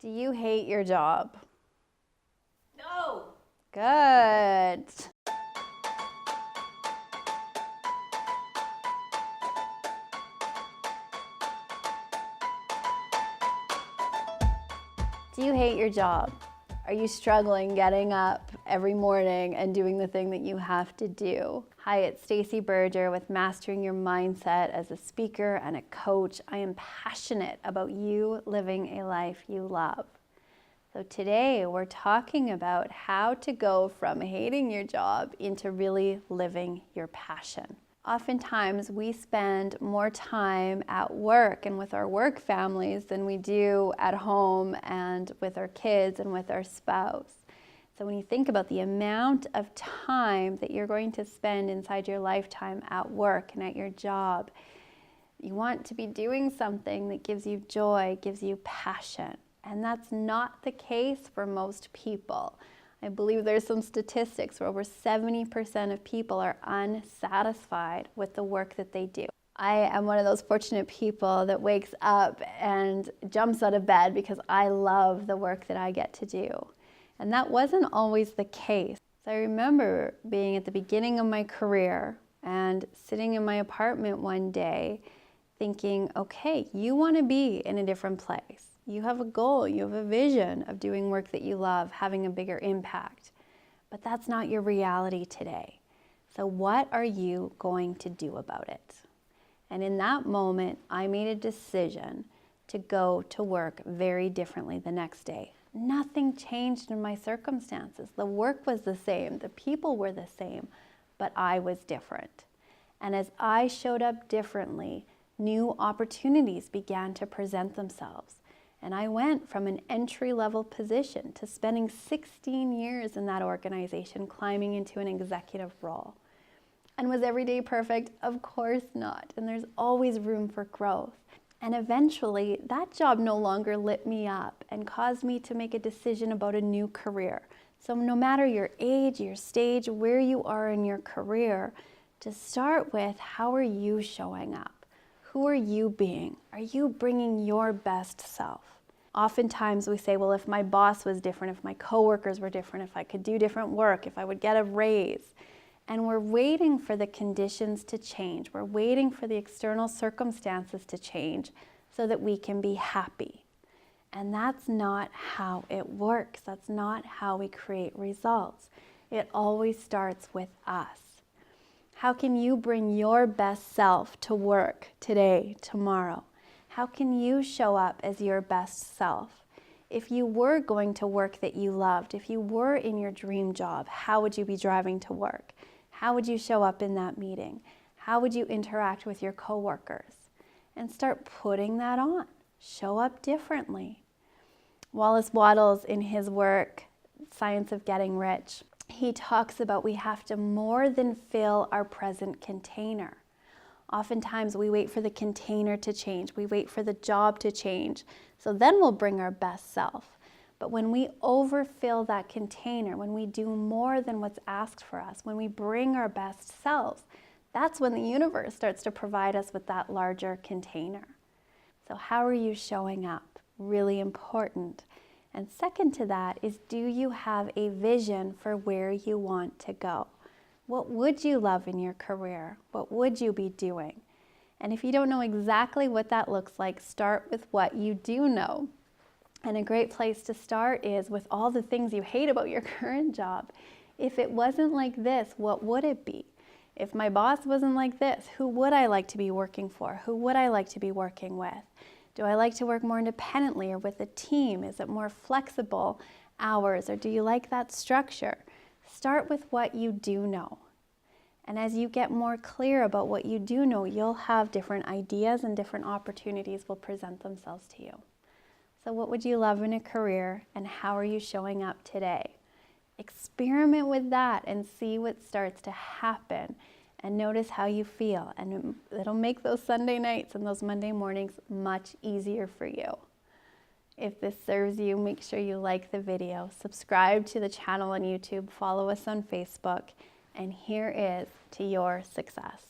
Do you hate your job? No. Good. Do you hate your job? Are you struggling getting up every morning and doing the thing that you have to do? Hi, it's Stacey Berger with Mastering Your Mindset as a speaker and a coach. I am passionate about you living a life you love. So today we're talking about how to go from hating your job into really living your passion. Oftentimes we spend more time at work and with our work families than we do at home and with our kids and with our spouse. So when you think about the amount of time that you're going to spend inside your lifetime at work and at your job, you want to be doing something that gives you joy, gives you passion. And that's not the case for most people. I believe there's some statistics where over 70% of people are unsatisfied with the work that they do. I am one of those fortunate people that wakes up and jumps out of bed because I love the work that I get to do. And that wasn't always the case. So I remember being at the beginning of my career and sitting in my apartment one day thinking, okay, you want to be in a different place. You have a goal, you have a vision of doing work that you love, having a bigger impact. But that's not your reality today. So what are you going to do about it? And in that moment, I made a decision to go to work very differently the next day. Nothing changed in my circumstances. The work was the same, the people were the same, but I was different. And as I showed up differently, new opportunities began to present themselves. And I went from an entry-level position to spending 16 years in that organization, climbing into an executive role. And was every day perfect? Of course not. And there's always room for growth. And eventually, that job no longer lit me up and caused me to make a decision about a new career. So no matter your age, your stage, where you are in your career, to start with, how are you showing up? Who are you being? Are you bringing your best self? Oftentimes we say, well, if my boss was different, if my coworkers were different, if I could do different work, if I would get a raise. And we're waiting for the conditions to change. We're waiting for the external circumstances to change so that we can be happy. And that's not how it works. That's not how we create results. It always starts with us. How can you bring your best self to work today, tomorrow? How can you show up as your best self? If you were going to work that you loved, if you were in your dream job, how would you be driving to work? How would you show up in that meeting? How would you interact with your coworkers? And start putting that on. Show up differently. Wallace Wattles, in his work, Science of Getting Rich, he talks about we have to more than fill our present container. Oftentimes we wait for the container to change. We wait for the job to change. So then we'll bring our best self. But when we overfill that container, when we do more than what's asked for us, when we bring our best selves, that's when the universe starts to provide us with that larger container. So how are you showing up? Really important. And second to that is, do you have a vision for where you want to go? What would you love in your career? What would you be doing? And if you don't know exactly what that looks like, start with what you do know. And a great place to start is with all the things you hate about your current job. If it wasn't like this, what would it be? If my boss wasn't like this, who would I like to be working for? Who would I like to be working with? Do I like to work more independently or with a team? Is it more flexible hours, or do you like that structure? Start with what you do know. And as you get more clear about what you do know, you'll have different ideas and different opportunities will present themselves to you. So what would you love in a career, and how are you showing up today? Experiment with that and see what starts to happen. And notice how you feel, and it'll make those Sunday nights and those Monday mornings much easier for you. If this serves you, make sure you like the video, subscribe to the channel on YouTube, follow us on Facebook, and here is to your success.